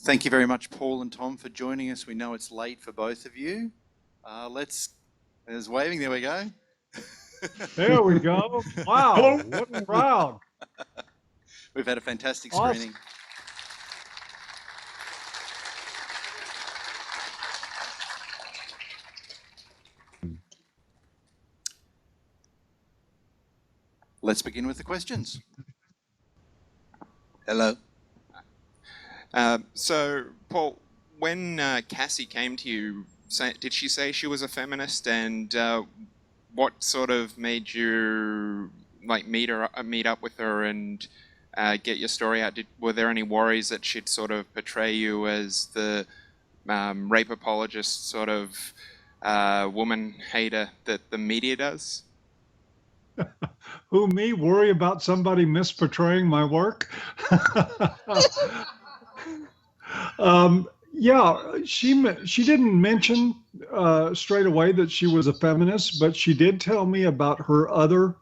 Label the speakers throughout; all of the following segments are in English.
Speaker 1: Thank you very much, Paul and Tom, for joining us. We know it's late for both of you. There's waving, there we go.
Speaker 2: There we go. Wow, what a crowd.
Speaker 1: We've had a fantastic
Speaker 2: Awesome.
Speaker 1: screening. Let's begin with the questions. Hello.
Speaker 3: So, Paul, when Cassie came to you, did she say she was a feminist, and what sort of made you meet up with her and get your story out? Were there any worries that she'd sort of portray you as the rape apologist sort of woman hater that the media does?
Speaker 2: Who, me? Worry about somebody misportraying my work? Yeah, she didn't mention straight away that she was a feminist, but she did tell me about her other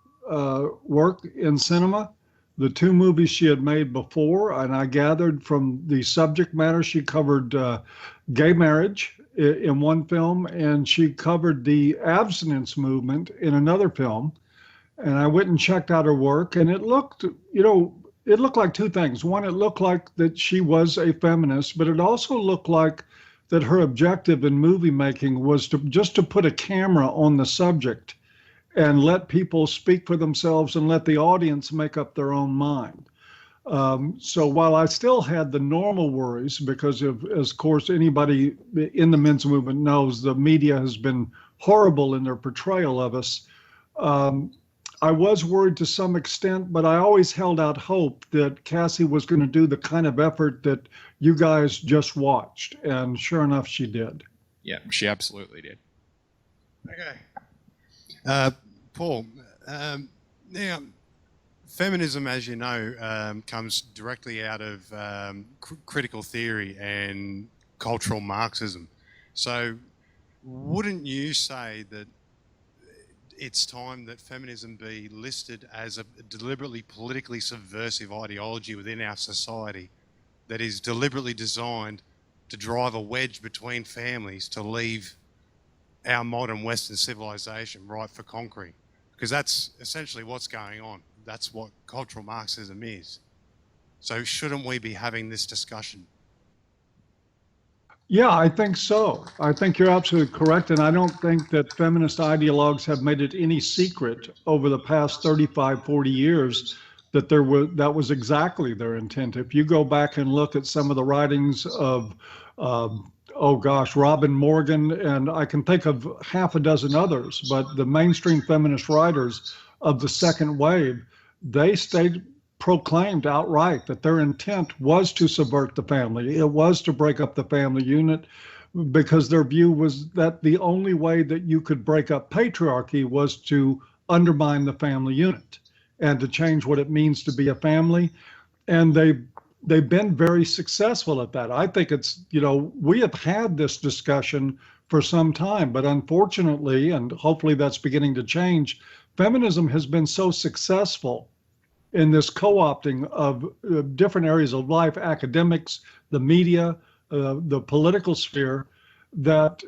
Speaker 2: work in cinema, the 2 movies she had made before, and I gathered from the subject matter she covered gay marriage in one film, and she covered the abstinence movement in another film. And I went and checked out her work, and it looked, it looked like 2 things. One, it looked like that she was a feminist, but it also looked like that her objective in movie making was to put a camera on the subject and let people speak for themselves and let the audience make up their own mind. So while I still had the normal worries, because of course, anybody in the men's movement knows the media has been horrible in their portrayal of us, I was worried to some extent, but I always held out hope that Cassie was going to do the kind of effort that you guys just watched. And sure enough, she did.
Speaker 3: Yeah, she absolutely did.
Speaker 4: Okay. Paul, now, feminism, as you know, comes directly out of critical theory and cultural Marxism. So wouldn't you say that it's time that feminism be listed as a deliberately politically subversive ideology within our society that is deliberately designed to drive a wedge between families to leave our modern Western civilization ripe for conquering? Because that's essentially what's going on. That's what cultural Marxism is. So shouldn't we be having this discussion?
Speaker 2: Yeah, I think so. I think you're absolutely correct. And I don't think that feminist ideologues have made it any secret over the past 35, 40 years that that was exactly their intent. If you go back and look at some of the writings of, Robin Morgan, and I can think of half a dozen others, but the mainstream feminist writers of the second wave, they proclaimed outright that their intent was to subvert the family. It was to break up the family unit, because their view was that the only way that you could break up patriarchy was to undermine the family unit and to change what it means to be a family. And they've been very successful at that. I think it's, we have had this discussion for some time, but unfortunately, and hopefully that's beginning to change, feminism has been so successful in this co-opting of different areas of life, academics, the media, the political sphere, that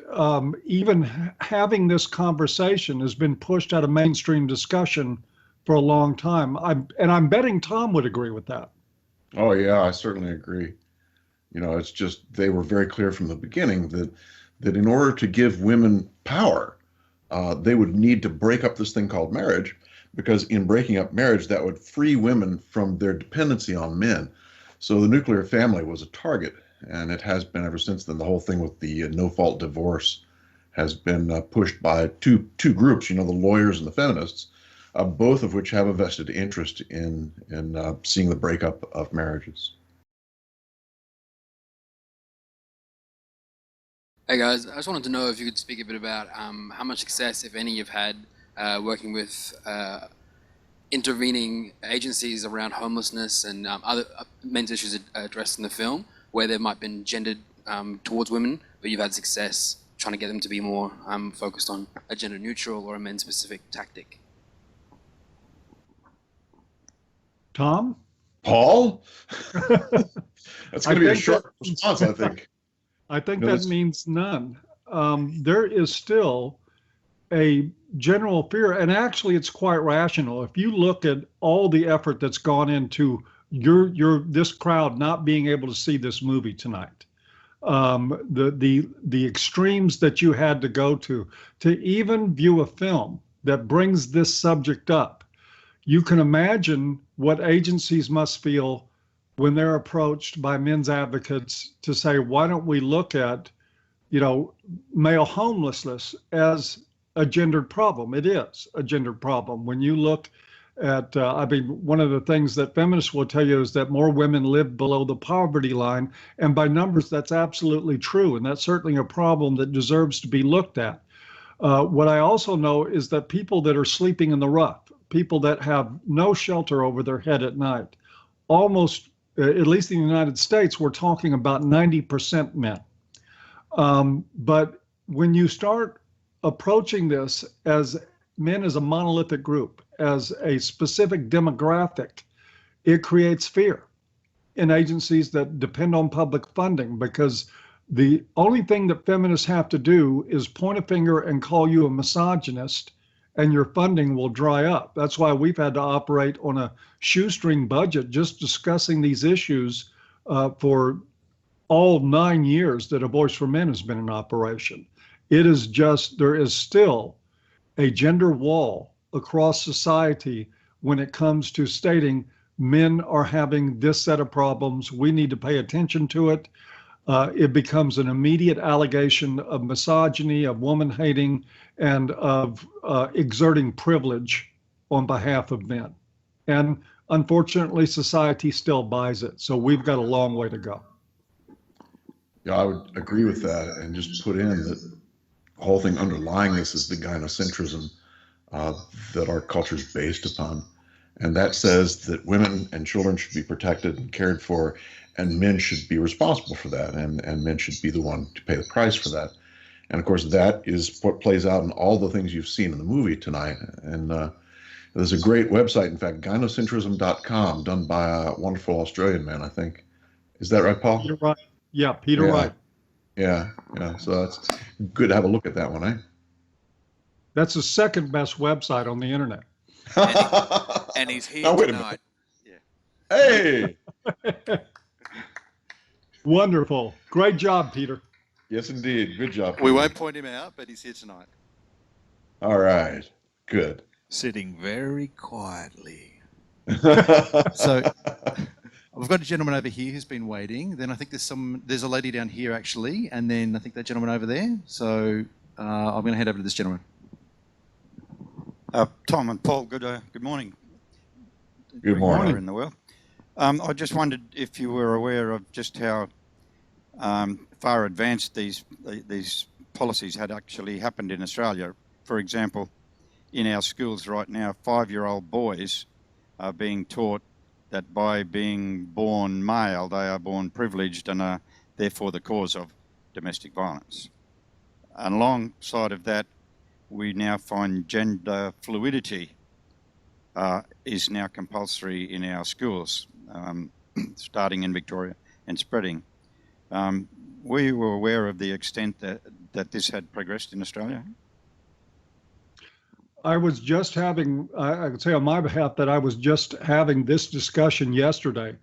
Speaker 2: even having this conversation has been pushed out of mainstream discussion for a long time. I'm betting Tom would agree with that.
Speaker 5: Oh yeah, I certainly agree. It's just, they were very clear from the beginning that in order to give women power, they would need to break up this thing called marriage, because in breaking up marriage, that would free women from their dependency on men. So the nuclear family was a target, and it has been ever since then. The whole thing with the no-fault divorce has been pushed by two groups, the lawyers and the feminists, both of which have a vested interest in seeing the breakup of marriages.
Speaker 6: Hey guys, I just wanted to know if you could speak a bit about how much success, if any, you've had working with intervening agencies around homelessness and other men's issues addressed in the film, where there might have been gendered towards women, but you've had success trying to get them to be more focused on a gender neutral or a men-specific tactic.
Speaker 2: Tom?
Speaker 5: Paul? That's going to be a
Speaker 2: think
Speaker 5: short response, I think.
Speaker 2: I think
Speaker 5: No,
Speaker 2: that
Speaker 5: that's-
Speaker 2: means none. There is still a general fear, and actually, it's quite rational. If you look at all the effort that's gone into this crowd not being able to see this movie tonight, the extremes that you had to go to even view a film that brings this subject up, you can imagine what agencies must feel when they're approached by men's advocates to say, why don't we look at, male homelessness as a gendered problem? It is a gendered problem. When you look at, one of the things that feminists will tell you is that more women live below the poverty line. And by numbers, that's absolutely true. And that's certainly a problem that deserves to be looked at. What I also know is that people that are sleeping in the rough, people that have no shelter over their head at night, almost, at least in the United States, we're talking about 90% men. But when you start approaching this as men as a monolithic group, as a specific demographic, it creates fear in agencies that depend on public funding, because the only thing that feminists have to do is point a finger and call you a misogynist, and your funding will dry up. That's why we've had to operate on a shoestring budget just discussing these issues for all 9 years that A Voice for Men has been in operation. It is just, there is still a gender wall across society when it comes to stating men are having this set of problems. We need to pay attention to it. It becomes an immediate allegation of misogyny, of woman hating, and of exerting privilege on behalf of men. And unfortunately, society still buys it. So we've got a long way to go.
Speaker 5: Yeah, I would agree with that, and just put in that the whole thing underlying this is the gynocentrism that our culture is based upon. And that says that women and children should be protected and cared for, and men should be responsible for that, and men should be the one to pay the price for that. And of course, that is what plays out in all the things you've seen in the movie tonight. And there's a great website, in fact, gynocentrism.com, done by a wonderful Australian man, I think. Is that right, Paul?
Speaker 2: Peter Wright. Yeah, Peter Wright.
Speaker 5: Yeah. So that's good to have a look at that one, eh?
Speaker 2: That's the second best website on the internet.
Speaker 1: And he's here
Speaker 5: Now, wait a
Speaker 1: tonight.
Speaker 5: Hey!
Speaker 2: Wonderful. Great job, Peter.
Speaker 5: Yes, indeed. Good job.
Speaker 1: We won't point him out, but he's here tonight.
Speaker 5: All right. Good.
Speaker 1: Sitting very quietly. So we've got a gentleman over here who's been waiting. Then I think there's a lady down here actually, and then I think that gentleman over there. So I'm going to hand over to this gentleman.
Speaker 7: Tom and Paul, good morning.
Speaker 5: Good morning.
Speaker 7: In the world. I just wondered if you were aware of just how far advanced these policies had actually happened in Australia. For example, in our schools right now, 5-year-old boys are being taught that by being born male, they are born privileged and are therefore the cause of domestic violence. And alongside of that, we now find gender fluidity is now compulsory in our schools, starting in Victoria and spreading. Were you aware of the extent that this had progressed in Australia?
Speaker 2: I was just having, I could say on my behalf that I was just having this discussion yesterday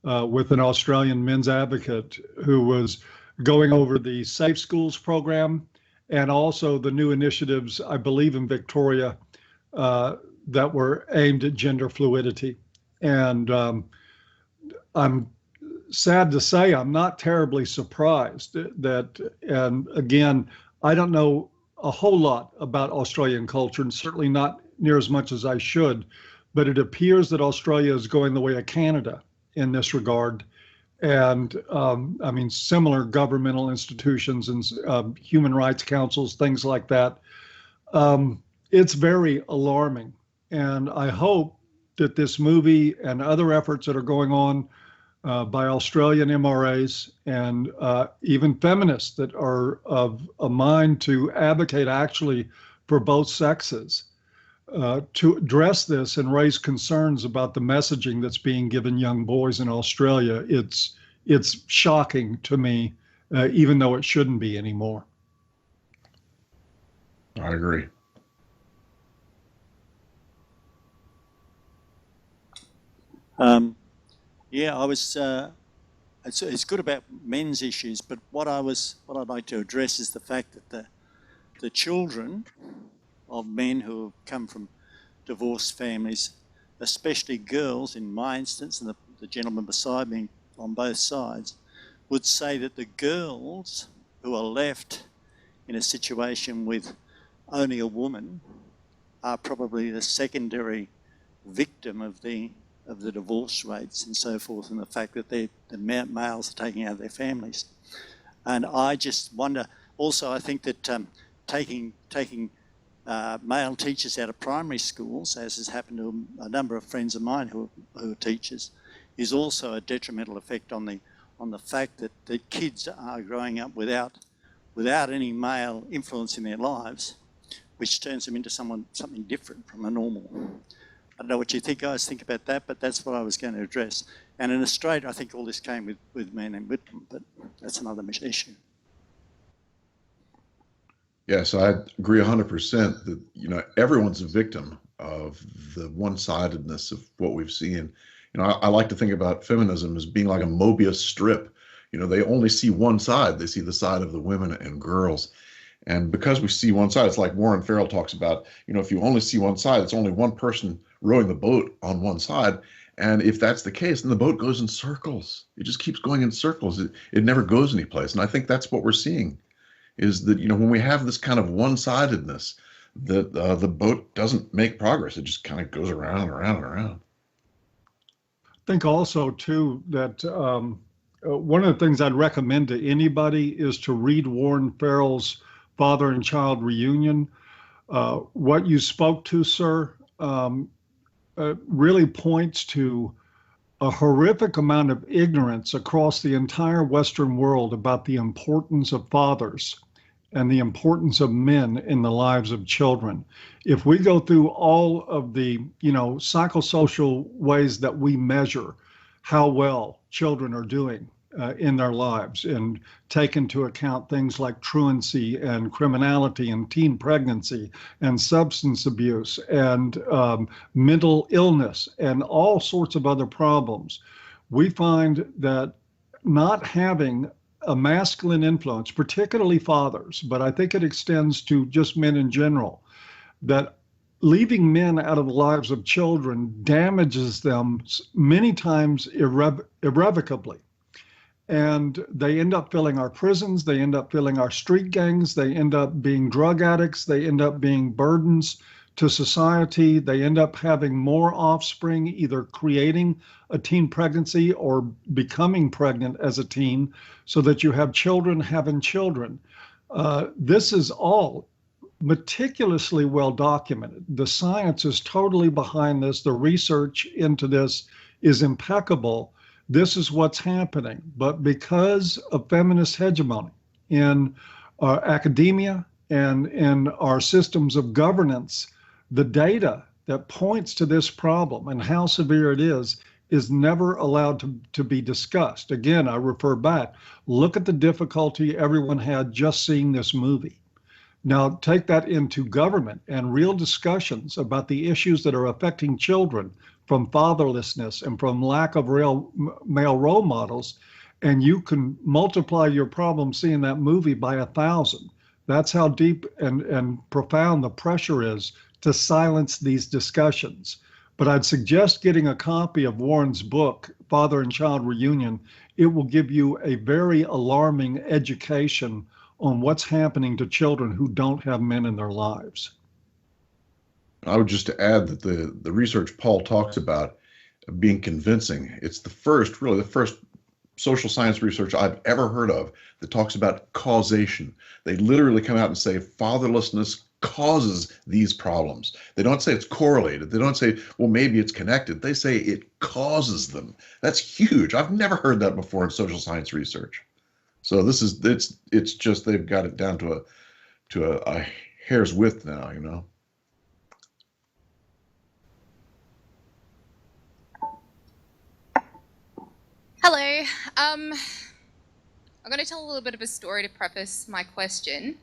Speaker 2: with an Australian men's advocate who was going over the Safe Schools program and also the new initiatives, I believe in Victoria, that were aimed at gender fluidity. And I'm sad to say I'm not terribly surprised that, and again, I don't know a whole lot about Australian culture, and certainly not near as much as I should, but it appears that Australia is going the way of Canada in this regard. And similar governmental institutions and human rights councils, things like that. It's very alarming. And I hope that this movie and other efforts that are going on by Australian MRAs and even feminists that are of a mind to advocate actually for both sexes to address this and raise concerns about the messaging that's being given young boys in Australia. It's shocking to me, even though it shouldn't be anymore.
Speaker 5: I agree.
Speaker 8: Yeah, I was. It's good about men's issues, but what I'd like to address is the fact that the children of men who have come from divorced families, especially girls, in my instance, and the gentleman beside me on both sides, would say that the girls who are left in a situation with only a woman are probably the secondary victim of the divorce rates and so forth, and the fact that the males are taking out their families. And I just wonder, also I think that taking male teachers out of primary schools, as has happened to a number of friends of mine who are teachers, is also a detrimental effect on the fact that the kids are growing up without any male influence in their lives, which turns them into something different from a normal. I don't know what you guys think about that, but that's what I was going to address. And in Australia, I think all this came with men and women, but that's another issue.
Speaker 5: Yes, I agree 100% that, everyone's a victim of the one-sidedness of what we've seen. I like to think about feminism as being like a Mobius strip. They only see one side. They see the side of the women and girls. And because we see one side, it's like Warren Farrell talks about, if you only see one side, it's only one person rowing the boat on one side. And if that's the case, then the boat goes in circles. It just keeps going in circles. It never goes anyplace. And I think that's what we're seeing, is that, when we have this kind of one-sidedness, that the boat doesn't make progress. It just kind of goes around and around and around.
Speaker 2: I think also, too, that one of the things I'd recommend to anybody is to read Warren Farrell's Father and Child Reunion. What you spoke to, sir, really points to a horrific amount of ignorance across the entire Western world about the importance of fathers and the importance of men in the lives of children. If we go through all of the, psychosocial ways that we measure how well children are doing in their lives, and take into account things like truancy and criminality and teen pregnancy and substance abuse and mental illness and all sorts of other problems, we find that not having a masculine influence, particularly fathers, but I think it extends to just men in general, that leaving men out of the lives of children damages them many times irrevocably. And they end up filling our prisons, they end up filling our street gangs, they end up being drug addicts, they end up being burdens to society, they end up having more offspring, either creating a teen pregnancy or becoming pregnant as a teen, so that you have children having children. This is all meticulously well documented. The science is totally behind this. The research into this is impeccable. This is what's happening. But because of feminist hegemony in academia and in our systems of governance, the data that points to this problem and how severe it is never allowed to be discussed. Again, I refer back, look at the difficulty everyone had just seeing this movie. Now take that into government and real discussions about the issues that are affecting children from fatherlessness and from lack of real male role models, and you can multiply your problem seeing that movie by 1,000. That's how deep and profound the pressure is to silence these discussions. But I'd suggest getting a copy of Warren's book, Father and Child Reunion. It will give you a very alarming education on what's happening to children who don't have men in their lives.
Speaker 5: I would just add that the research Paul talks about being convincing, it's the first social science research I've ever heard of that talks about causation. They literally come out and say fatherlessness causes these problems. They don't say it's correlated. They don't say, well, maybe it's connected. They say it causes them. That's huge. I've never heard that before in social science research. So it's just, they've got it down to a hair's width now,
Speaker 9: Hello. I'm going to tell a little bit of a story to preface my question.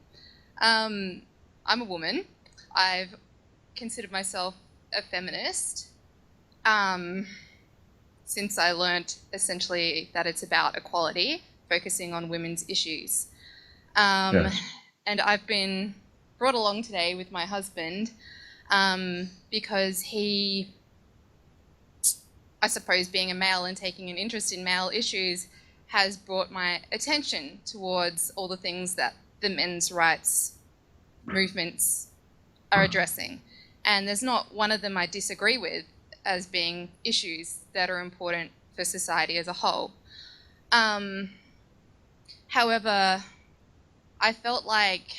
Speaker 9: I'm a woman. I've considered myself a feminist since I learnt essentially that it's about equality, focusing on women's issues.
Speaker 5: Yes.
Speaker 9: And I've been brought along today with my husband because he, I suppose, being a male and taking an interest in male issues, has brought my attention towards all the things that the men's rights movements are addressing. And there's not one of them I disagree with as being issues that are important for society as a whole. However, I felt like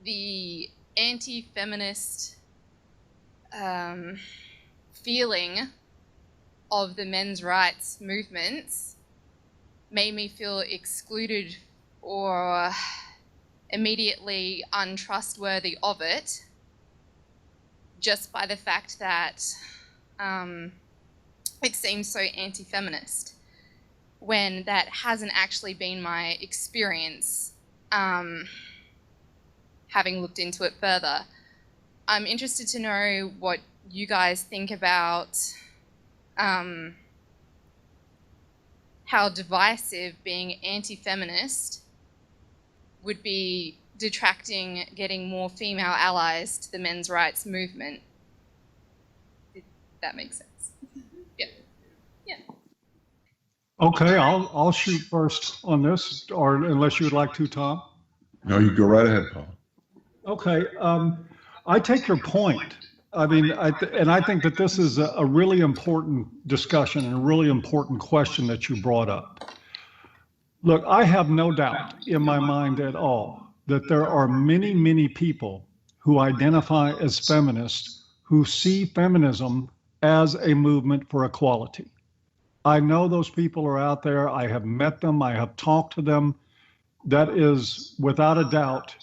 Speaker 9: the anti-feminist feeling of the men's rights movements made me feel excluded or immediately untrustworthy of it, just by the fact that it seems so anti-feminist, when that hasn't actually been my experience, having looked into it further. I'm interested to know what you guys think about how divisive being anti-feminist would be detracting getting more female allies to the men's rights movement. If that makes sense. Yeah. Yeah.
Speaker 2: Okay, I'll shoot first on this, or unless you would like to, Tom.
Speaker 5: No, you go right ahead, Paul.
Speaker 2: Okay, I take your point. I mean, I think that this is a really important discussion and a really important question that you brought up. Look, I have no doubt in my mind at all that there are many, many people who identify as feminists who see feminism as a movement for equality. I know those people are out there. I have met them. I have talked to them. That is, without a doubt,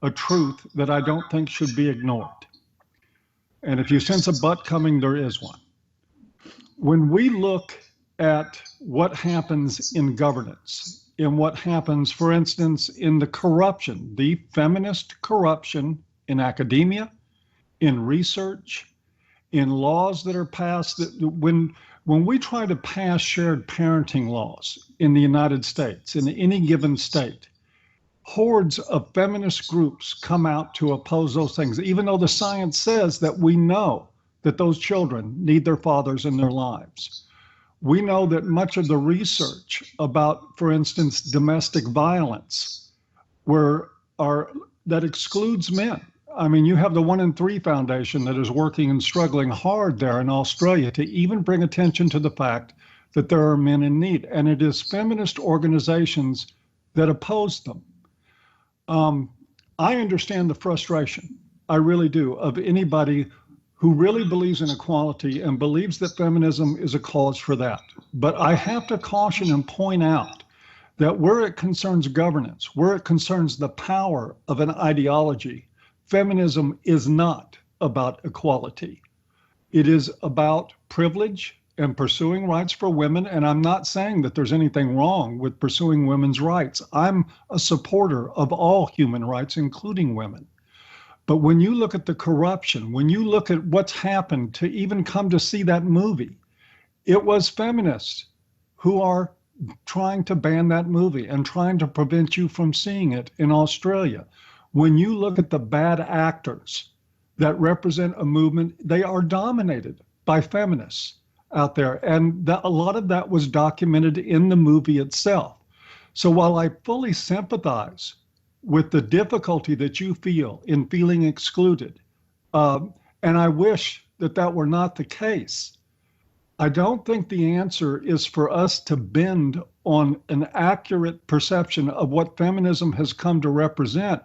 Speaker 2: a truth that I don't think should be ignored. And if you sense a but coming, there is one. When we look at what happens in governance, in what happens, for instance, in the corruption, the feminist corruption in academia, in research, in laws that are passed, that when we try to pass shared parenting laws in the United States, in any given state, hordes of feminist groups come out to oppose those things, even though the science says that we know that those children need their fathers in their lives. We know that much of the research about, for instance, domestic violence, that excludes men. I mean, you have the 1 in 3 Foundation that is working and struggling hard there in Australia to even bring attention to the fact that there are men in need. And it is feminist organizations that oppose them. I understand the frustration, I really do, of anybody who really believes in equality and believes that feminism is a cause for that. But I have to caution and point out that where it concerns governance, where it concerns the power of an ideology, feminism is not about equality. It is about privilege and pursuing rights for women. And I'm not saying that there's anything wrong with pursuing women's rights. I'm a supporter of all human rights, including women. But when you look at the corruption, when you look at what's happened to even come to see that movie, it was feminists who are trying to ban that movie and trying to prevent you from seeing it in Australia. When you look at the bad actors that represent a movement, they are dominated by feminists out there. And a lot of that was documented in the movie itself. So while I fully sympathize with the difficulty that you feel in feeling excluded, and I wish that that were not the case, I don't think the answer is for us to bend on an accurate perception of what feminism has come to represent,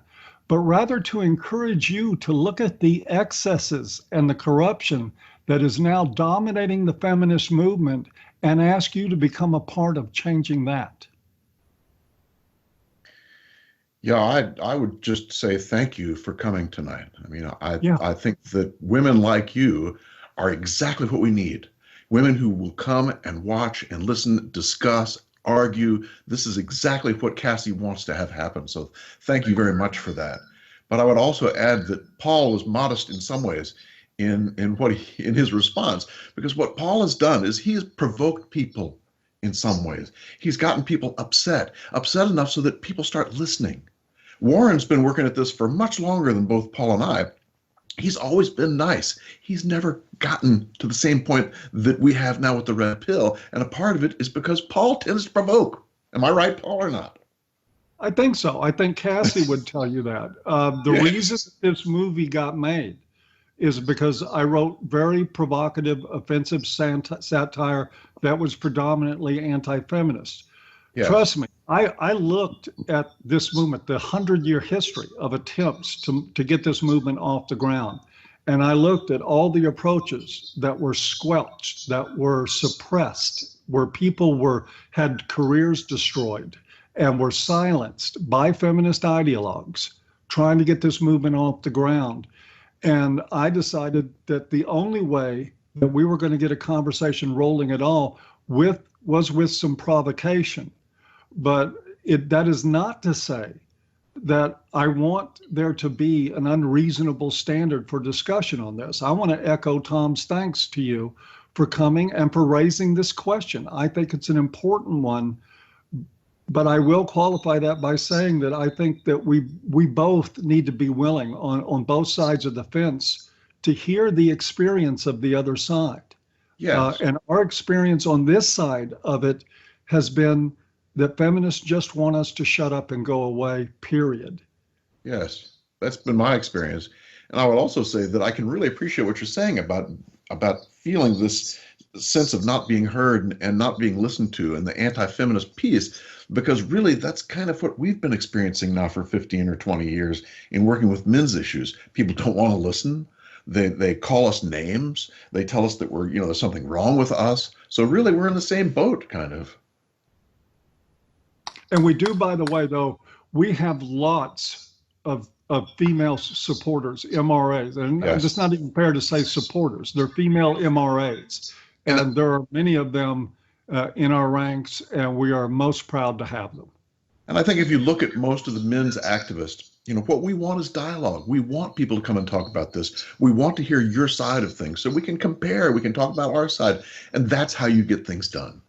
Speaker 2: but rather to encourage you to look at the excesses and the corruption that is now dominating the feminist movement and ask you to become a part of changing that.
Speaker 5: Yeah, I would just say thank you for coming tonight. I mean, I think that women like you are exactly what we need. women who will come and watch and listen, discuss, argue. This is exactly what Cassie wants to have happen. So thank you very much for that. But I would also add that Paul was modest in some ways in in his response, because what Paul has done is he has provoked people in some ways. He's gotten people upset enough so that people start listening. Warren's been working at this for much longer than both Paul and I. He's always been nice. He's never gotten to the same point that we have now with the red pill. And a part of it is because Paul tends to provoke. Am I right, Paul, or not?
Speaker 2: I think so. I think Cassie would tell you that. The reason this movie got made is because I wrote very provocative, offensive satire that was predominantly anti-feminist. Yes. Trust me, I looked at this movement, the 100-year history of attempts to get this movement off the ground. And I looked at all the approaches that were squelched, that were suppressed, where people had careers destroyed and were silenced by feminist ideologues trying to get this movement off the ground. And I decided that the only way that we were going to get a conversation rolling at all was with some provocation. But that is not to say that I want there to be an unreasonable standard for discussion on this. I want to echo Tom's thanks to you for coming and for raising this question. I think it's an important one, but I will qualify that by saying that I think that we both need to be willing on both sides of the fence to hear the experience of the other side. Yes. And our experience on this side of it has been that feminists just want us to shut up and go away, period.
Speaker 5: Yes, that's been my experience. And I would also say that I can really appreciate what you're saying about feeling this sense of not being heard and not being listened to, and the anti-feminist piece, because really that's kind of what we've been experiencing now for 15 or 20 years in working with men's issues. People don't want to listen. They call us names. They tell us that there's something wrong with us. So really we're in the same boat, kind of.
Speaker 2: And we do, by the way, though, we have lots of female supporters, MRAs, and yes. It's not even fair to say supporters. They're female MRAs, and there are many of them in our ranks, and we are most proud to have them.
Speaker 5: And I think if you look at most of the men's activists, what we want is dialogue. We want people to come and talk about this. We want to hear your side of things so we can compare, we can talk about our side, and that's how you get things done.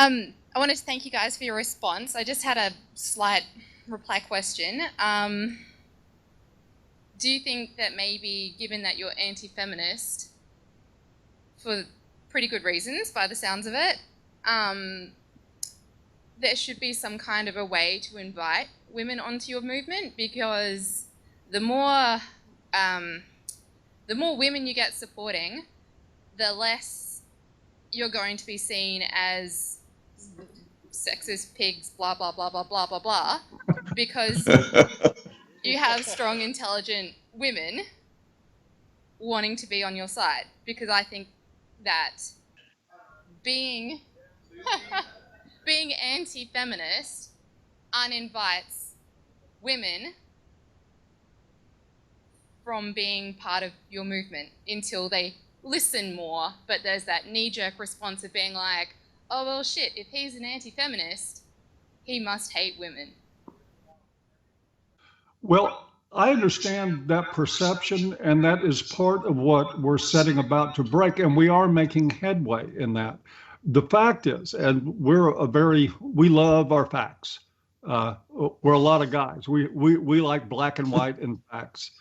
Speaker 9: I wanted to thank you guys for your response. I just had a slight reply question. Do you think that maybe, given that you're anti-feminist, for pretty good reasons by the sounds of it, there should be some kind of a way to invite women onto your movement? Because the more women you get supporting, the less you're going to be seen as sexist pigs, blah, blah, blah, blah, blah, blah, blah, because you have strong, intelligent women wanting to be on your side. Because I think that being anti-feminist uninvites women from being part of your movement until they listen more, but there's that knee-jerk response of being like, oh, well, shit, if he's an anti-feminist, he must hate women.
Speaker 2: Well, I understand that perception, and that is part of what we're setting about to break, and we are making headway in that. The fact is, and we love our facts. We're a lot of guys. We like black and white and facts.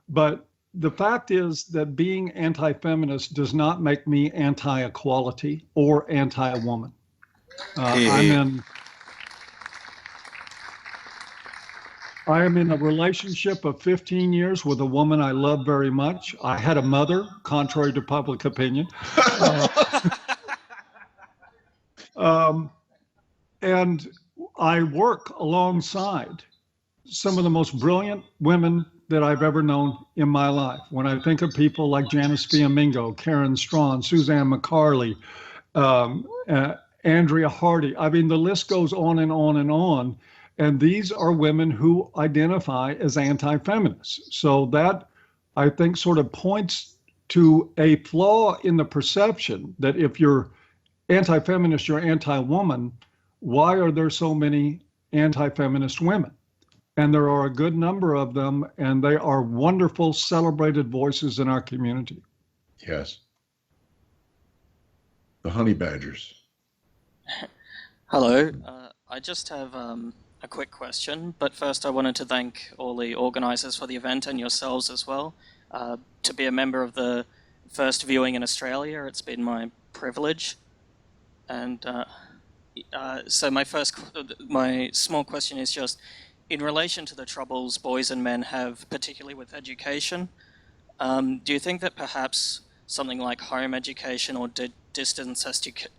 Speaker 2: But the fact is that being anti-feminist does not make me anti-equality or anti-woman. I am in a relationship of 15 years with a woman I love very much. I had a mother, contrary to public opinion. And I work alongside some of the most brilliant women that I've ever known in my life. When I think of people like Janice Fiamingo, Karen Strawn, Suzanne McCarley, Andrea Hardy, I mean, the list goes on and on and on. And these are women who identify as anti-feminists. So that, I think, sort of points to a flaw in the perception that if you're anti-feminist, you're anti-woman. Why are there so many anti-feminist women? And there are a good number of them, and they are wonderful, celebrated voices in our community.
Speaker 5: Yes. The honey badgers.
Speaker 10: Hello. I just have a quick question, but first I wanted to thank all the organisers for the event and yourselves as well. To be a member of the first viewing in Australia, it's been my privilege. And so my small question is just, in relation to the troubles boys and men have, particularly with education, do you think that perhaps something like home education or distance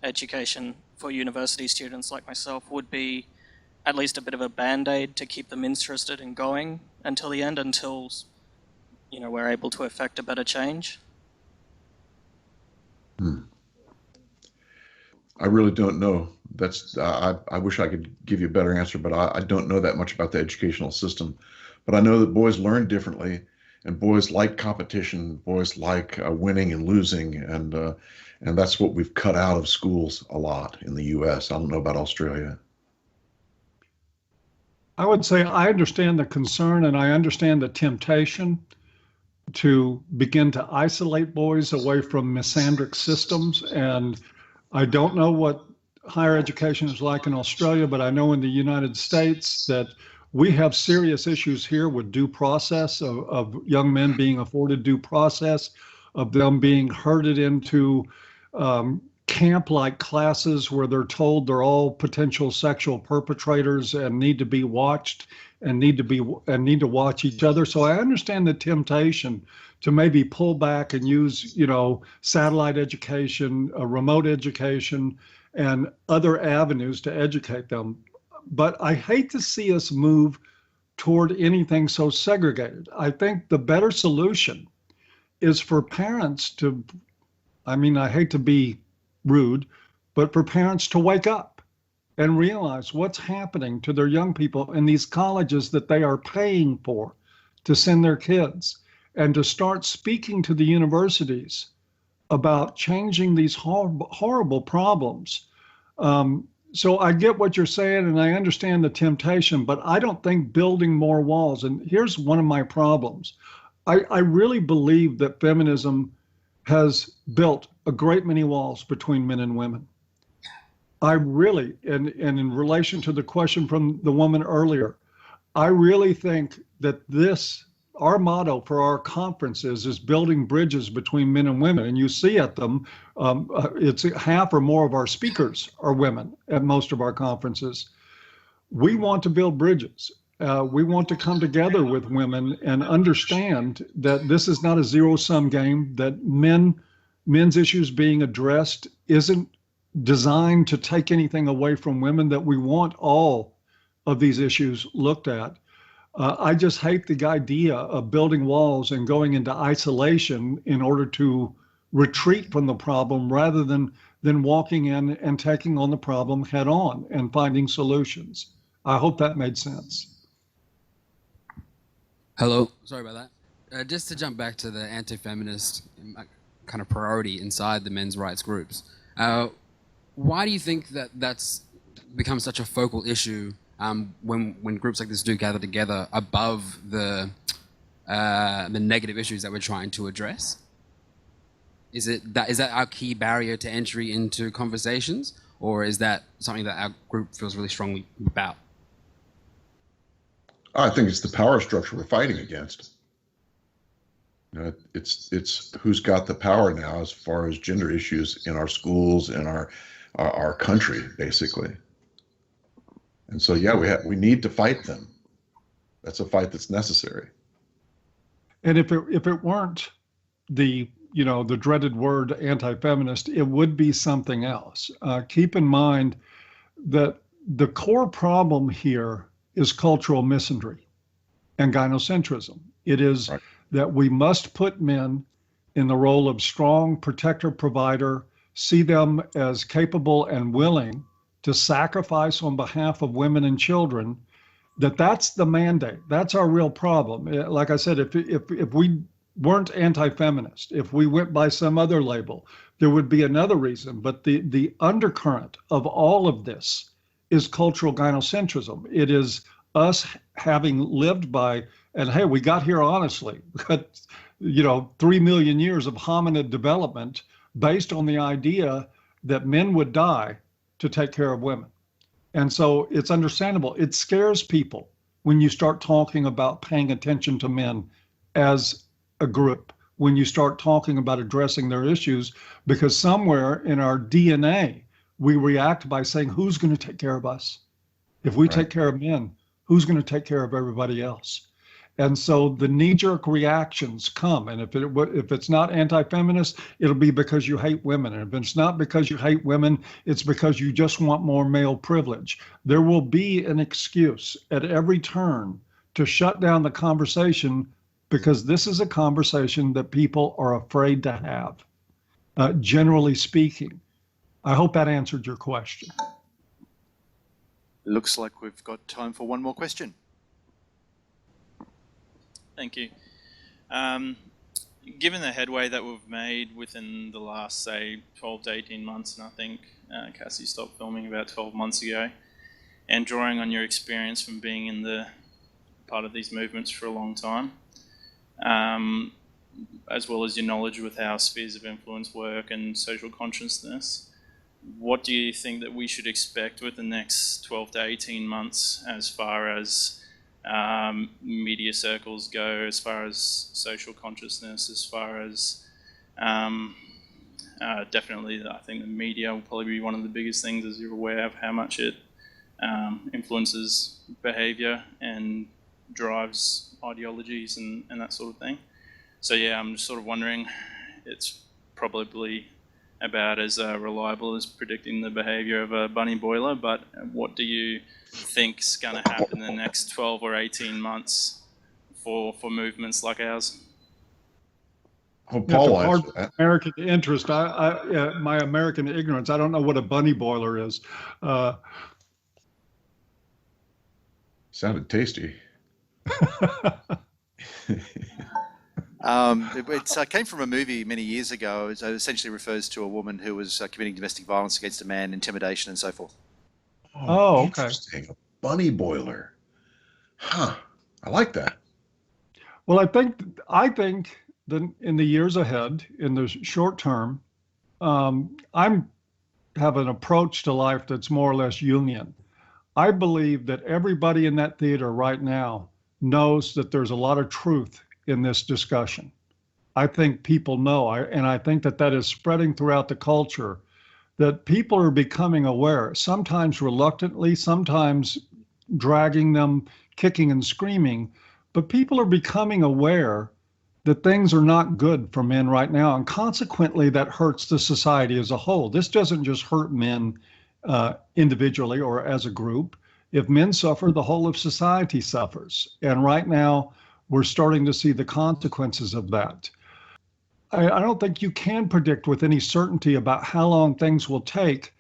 Speaker 10: education for university students like myself would be at least a bit of a band-aid to keep them interested in going until the end, until we're able to effect a better change?
Speaker 5: I really don't know. That's I wish I could give you a better answer, but I don't know that much about the educational system. But I know that boys learn differently, and boys like competition. Boys like winning and losing, and that's what we've cut out of schools a lot in the U.S. I don't know about Australia.
Speaker 2: I would say I understand the concern and I understand the temptation to begin to isolate boys away from misandric systems. And I don't know what higher education is like in Australia, but I know in the United States that we have serious issues here with due process of young men being afforded due process, of them being herded into camp-like classes where they're told they're all potential sexual perpetrators and need to be watched and need to watch each other. So I understand the temptation to maybe pull back and use, satellite education, remote education, and other avenues to educate them. But I hate to see us move toward anything so segregated. I think the better solution is for parents to, I hate to be rude, but for parents to wake up and realize what's happening to their young people in these colleges that they are paying for to send their kids, and to start speaking to the universities about changing these horrible problems. So I get what you're saying, and I understand the temptation, but I don't think building more walls, and here's one of my problems. I really believe that feminism has built a great many walls between men and women. I really, and in relation to the question from the woman earlier, I really think that our motto for our conferences is building bridges between men and women. And you see at them, it's half or more of our speakers are women at most of our conferences. We want to build bridges. We want to come together with women and understand that this is not a zero-sum game, that men's issues being addressed isn't designed to take anything away from women, that we want all of these issues looked at. I just hate the idea of building walls and going into isolation in order to retreat from the problem rather than walking in and taking on the problem head on and finding solutions. I hope that made sense.
Speaker 6: Hello, sorry about that. Just to jump back to the anti-feminist kind of priority inside the men's rights groups, why do you think that that's become such a focal issue when groups like this do gather together above the negative issues that we're trying to address? Is that our key barrier to entry into conversations, or is that something that our group feels really strongly about?
Speaker 5: I think it's the power structure we're fighting against. It's who's got the power now as far as gender issues in our schools and our country, basically. And so, yeah, we need to fight them. That's a fight that's necessary.
Speaker 2: And if it weren't the dreaded word anti-feminist, it would be something else. Keep in mind that the core problem here is cultural misandry and gynocentrism. It is right. That we must put men in the role of strong protector, provider, see them as capable and willing to sacrifice on behalf of women and children, that's the mandate. That's our real problem. Like I said, if we weren't anti-feminist, if we went by some other label, there would be another reason. But the undercurrent of all of this is cultural gynocentrism. It is us having lived by, and hey, we got here honestly, but 3 million years of hominid development based on the idea that men would die to take care of women. And so it's understandable. It scares people when you start talking about paying attention to men as a group, when you start talking about addressing their issues, because somewhere in our DNA, we react by saying, who's going to take care of us? If we take care of men, who's going to take care of everybody else? And so the knee-jerk reactions come, and if it's not anti-feminist, it'll be because you hate women. And if it's not because you hate women, it's because you just want more male privilege. There will be an excuse at every turn to shut down the conversation, because this is a conversation that people are afraid to have, generally speaking. I hope that answered your question.
Speaker 1: Looks like we've got time for one more question.
Speaker 11: Thank you. Given the headway that we've made within the last, say, 12 to 18 months, and I think Cassie stopped filming about 12 months ago, and drawing on your experience from being in the part of these movements for a long time, as well as your knowledge with how spheres of influence work and social consciousness, what do you think that we should expect with the next 12 to 18 months as far as media circles go, as far as social consciousness, as far as definitely I think the media will probably be one of the biggest things, as you're aware of how much it influences behavior and drives ideologies and that sort of thing. So yeah, I'm just sort of wondering, it's probably about as reliable as predicting the behavior of a bunny boiler, but what do you think is going to happen in the next 12 or 18 months for movements like ours?
Speaker 5: Oh, Paul,
Speaker 2: hard American interest. My American ignorance. I don't know what a bunny boiler is.
Speaker 5: Sounded tasty.
Speaker 1: It came from a movie many years ago. It essentially refers to a woman who was committing domestic violence against a man, intimidation, and so forth.
Speaker 2: Oh, okay.
Speaker 5: Interesting. A bunny boiler. Huh. I like that.
Speaker 2: Well, I think that in the years ahead, in the short term, I have an approach to life that's more or less Jungian. I believe that everybody in that theater right now knows that there's a lot of truth in this discussion. I think people know, and I think that is spreading throughout the culture, that people are becoming aware, sometimes reluctantly, sometimes dragging them, kicking and screaming, but people are becoming aware that things are not good for men right now, and consequently that hurts the society as a whole. This doesn't just hurt men individually or as a group. If men suffer, the whole of society suffers. And right now, we're starting to see the consequences of that. I don't think you can predict with any certainty about how long things will take,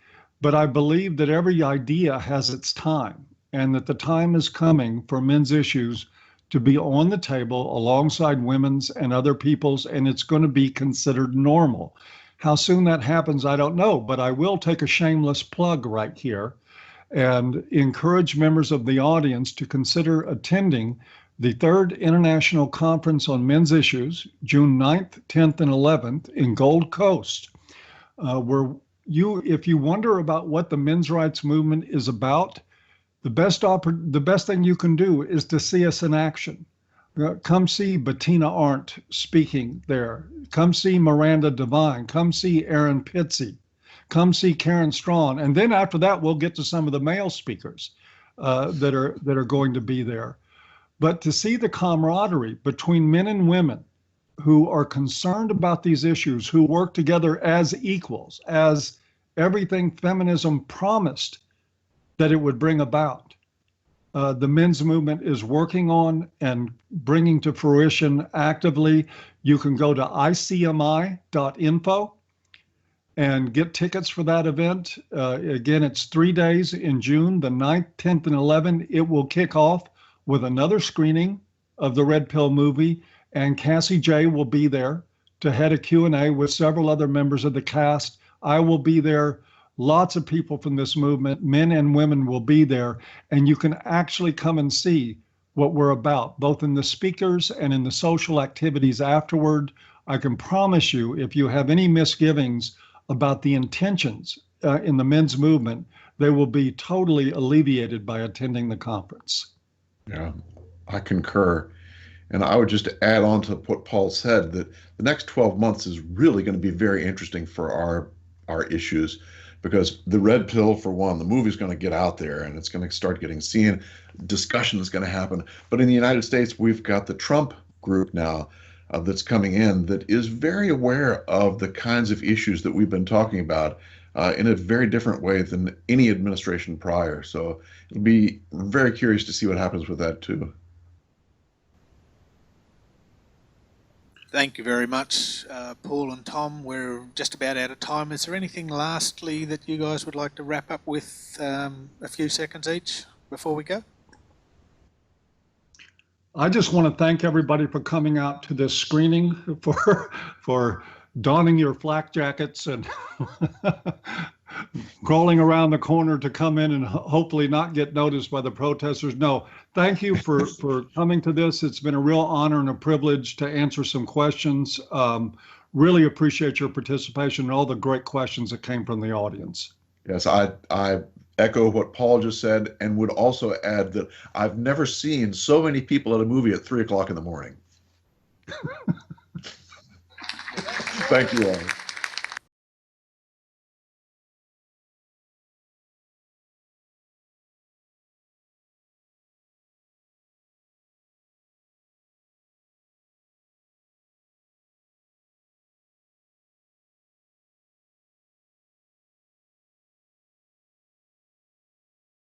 Speaker 2: but I believe that every idea has its time, and that the time is coming for men's issues to be on the table alongside women's and other people's, and it's going to be considered normal. How soon that happens, I don't know, but I will take a shameless plug right here and encourage members of the audience to consider attending the 3rd International Conference on Men's Issues, June 9th, 10th, and 11th in Gold Coast, where if you wonder about what the men's rights movement is about, the best thing you can do is to see us in action. Come see Bettina Arndt speaking there. Come see Miranda Devine. Come see Aaron Pitsey. Come see Karen Strawn. And then after that, we'll get to some of the male speakers that are going to be there. But to see the camaraderie between men and women who are concerned about these issues, who work together as equals, as everything feminism promised that it would bring about, the men's movement is working on and bringing to fruition actively. You can go to icmi.info and get tickets for that event. Again, it's 3 days in June, the 9th, 10th, and 11th. It will kick off with another screening of the Red Pill movie, and Cassie J will be there to head a Q&A with several other members of the cast. I will be there. Lots of people from this movement, men and women, will be there, and you can actually come and see what we're about, both in the speakers and in the social activities afterward. I can promise you, if you have any misgivings about the intentions in the men's movement, they will be totally alleviated by attending the conference.
Speaker 5: Yeah, I concur. And I would just add on to what Paul said, that the next 12 months is really going to be very interesting for our issues, because the red pill, for one, the movie is going to get out there and it's going to start getting seen. Discussion is going to happen. But in the United States, we've got the Trump group now that's coming in that is very aware of the kinds of issues that we've been talking about in a very different way than any administration prior. So it'll be very curious to see what happens with that too.
Speaker 12: Thank you very much, Paul and Tom. We're just about out of time. Is there anything lastly that you guys would like to wrap up with, a few seconds each before we go?
Speaker 2: I just want to thank everybody for coming out to this screening, for donning your flak jackets and crawling around the corner to come in and hopefully not get noticed by the protesters. No, thank you for coming to this. It's been a real honor and a privilege to answer some questions. Really appreciate your participation and all the great questions that came from the audience.
Speaker 5: Yes, I echo what Paul just said, and would also add that I've never seen so many people at a movie at 3 o'clock in the morning. Thank you all.